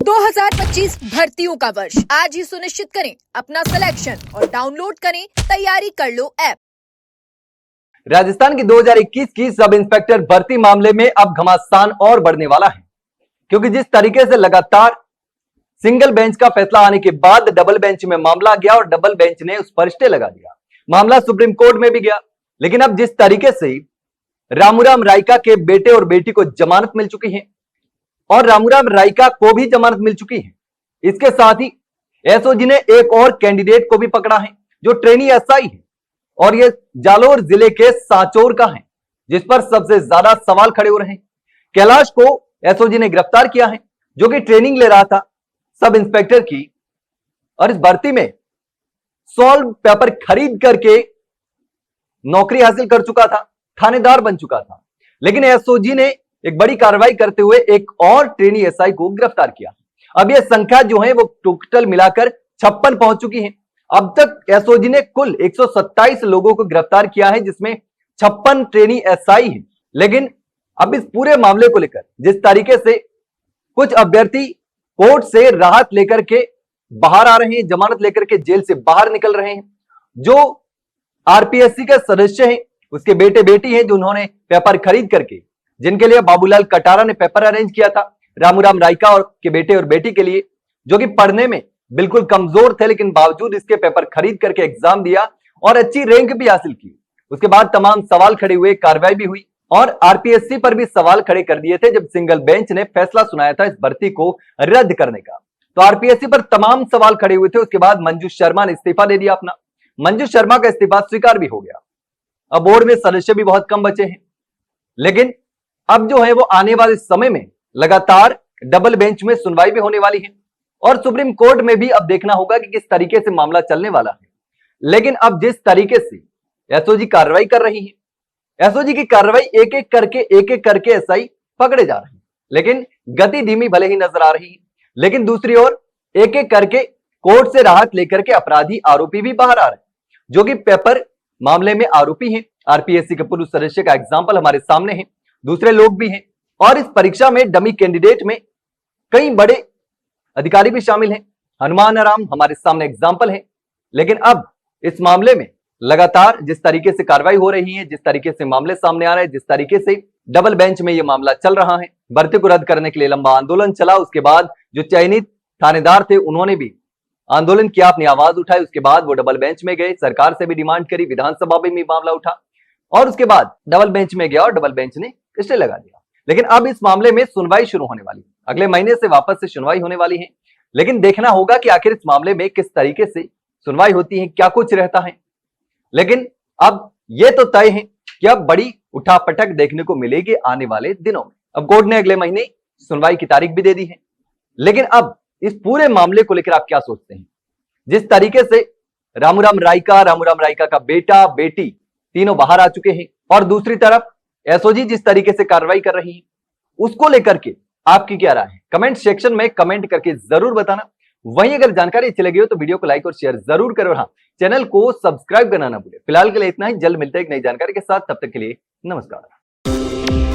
2025 भर्तियों का वर्ष आज ही सुनिश्चित करें अपना सिलेक्शन और डाउनलोड करें तैयारी कर लो ऐप। राजस्थान की 2021 की सब इंस्पेक्टर भर्ती मामले में अब घमासान और बढ़ने वाला है, क्योंकि जिस तरीके से लगातार सिंगल बेंच का फैसला आने के बाद डबल बेंच में मामला गया और डबल बेंच ने उस पर स्टे लगा दिया। मामला सुप्रीम कोर्ट में भी गया, लेकिन अब जिस तरीके से रामूराम रायका के बेटे और बेटी को जमानत मिल चुकी है और रामूराम रायका को भी जमानत मिल चुकी है, इसके साथ ही एसओजी ने एक और कैंडिडेट को भी पकड़ा है जो ट्रेनी एसआई है और यह जालोर जिले के सांचौर का है, जिस पर सबसे ज्यादा सवाल खड़े हो रहे हैं। कैलाश को एसओजी ने गिरफ्तार किया है, जो कि ट्रेनिंग ले रहा था सब इंस्पेक्टर की और इस भर्ती में सॉल्व पेपर खरीद करके नौकरी हासिल कर चुका था, थानेदार बन चुका था। लेकिन एसओजी ने एक बड़ी कार्रवाई करते हुए एक और ट्रेनी एसआई को गिरफ्तार किया। अब यह संख्या जो है वो टोटल मिलाकर 56 पहुंच चुकी है। अब तक एसओजी ने कुल 127 लोगों को गिरफ्तार किया है, जिसमें 56 ट्रेनी एसआई है। लेकिन अब इस पूरे मामले को लेकर जिस तरीके से कुछ अभ्यर्थी कोर्ट से राहत लेकर के बाहर आ रहे हैं, जमानत लेकर के जेल से बाहर निकल रहे हैं, जो आरपीएससी के सदस्य हैं, उसके बेटे बेटी हैं, जो उन्होंने पेपर खरीद करके, जिनके लिए बाबूलाल कटारा ने पेपर अरेंज किया था रामूराम रायका और के बेटे और बेटी के लिए, जो कि पढ़ने में बिल्कुल कमजोर थे, लेकिन बावजूद इसके पेपर खरीद करके एग्जाम दिया और अच्छी रैंक भी हासिल की। उसके बाद तमाम सवाल खड़े हुए, कार्रवाई भी हुई और आरपीएससी पर भी सवाल खड़े कर दिए थे जब सिंगल बेंच ने फैसला सुनाया था इस भर्ती को रद्द करने का। तो आरपीएससी पर तमाम सवाल खड़े हुए थे। उसके बाद मंजू शर्मा ने इस्तीफा दे दिया अपना। मंजू शर्मा का इस्तीफा स्वीकार भी हो गया। अब बोर्ड में सदस्य भी बहुत कम बचे हैं, लेकिन अब जो है वो आने वाले समय में लगातार डबल बेंच में सुनवाई भी होने वाली है और सुप्रीम कोर्ट में भी अब देखना होगा कि किस तरीके से मामला चलने वाला है। लेकिन अब जिस तरीके से एसओजी कार्रवाई कर रही है, एसओजी की कार्रवाई एक एक करके एसआई पकड़े जा रहे हैं, लेकिन गति धीमी भले ही नजर आ रही है। लेकिन दूसरी ओर एक एक करके कोर्ट से राहत लेकर के अपराधी आरोपी भी बाहर आ रहे हैं, जो कि पेपर मामले में आरोपी हैं। आरपीएससी के पूर्व सदस्य का एग्जाम्पल हमारे सामने है, दूसरे लोग भी हैं और इस परीक्षा में डमी कैंडिडेट में कई बड़े अधिकारी भी शामिल हैं। हनुमान आराम हमारे सामने एग्जाम्पल है। लेकिन अब इस मामले में लगातार जिस तरीके से कार्रवाई हो रही है, जिस तरीके से मामले सामने आ रहे हैं, जिस तरीके से डबल बेंच में यह मामला चल रहा है, भर्ती को रद्द करने के लिए लंबा आंदोलन चला। उसके बाद जो चयनित थानेदार थे उन्होंने भी आंदोलन किया, अपनी आवाज उठाई। उसके बाद वो डबल बेंच में गए, सरकार से भी डिमांड करी, विधानसभा में भी मामला उठा और उसके बाद डबल बेंच में गया और डबल बेंच ने स्टे लगा दिया। लेकिन अब इस मामले में सुनवाई शुरू होने वाली है, अगले महीने से वापस से सुनवाई होने वाली है। लेकिन देखना होगा कि आखिर इस मामले में किस तरीके से सुनवाई होती है, क्या कुछ रहता है। लेकिन अब यह तो तय है कि अब बड़ी उठापटक देखने को मिलेगी आने वाले दिनों में। अब कोर्ट ने अगले महीने सुनवाई की तारीख भी दे दी है। लेकिन अब इस पूरे मामले को लेकर आप क्या सोचते हैं? जिस तरीके से रामूराम रायका का बेटा बेटी तीनों बाहर आ चुके हैं और दूसरी तरफ एसओजी जिस तरीके से कार्रवाई कर रही है, उसको लेकर के आपकी क्या राय है? कमेंट सेक्शन में कमेंट करके जरूर बताना। वहीं अगर जानकारी अच्छी लगी हो तो वीडियो को लाइक और शेयर जरूर करो। हाँ, चैनल को सब्सक्राइब करना ना भूले। फिलहाल के लिए इतना ही, जल्द मिलते हैं एक नई जानकारी के साथ। तब तक के लिए नमस्कार।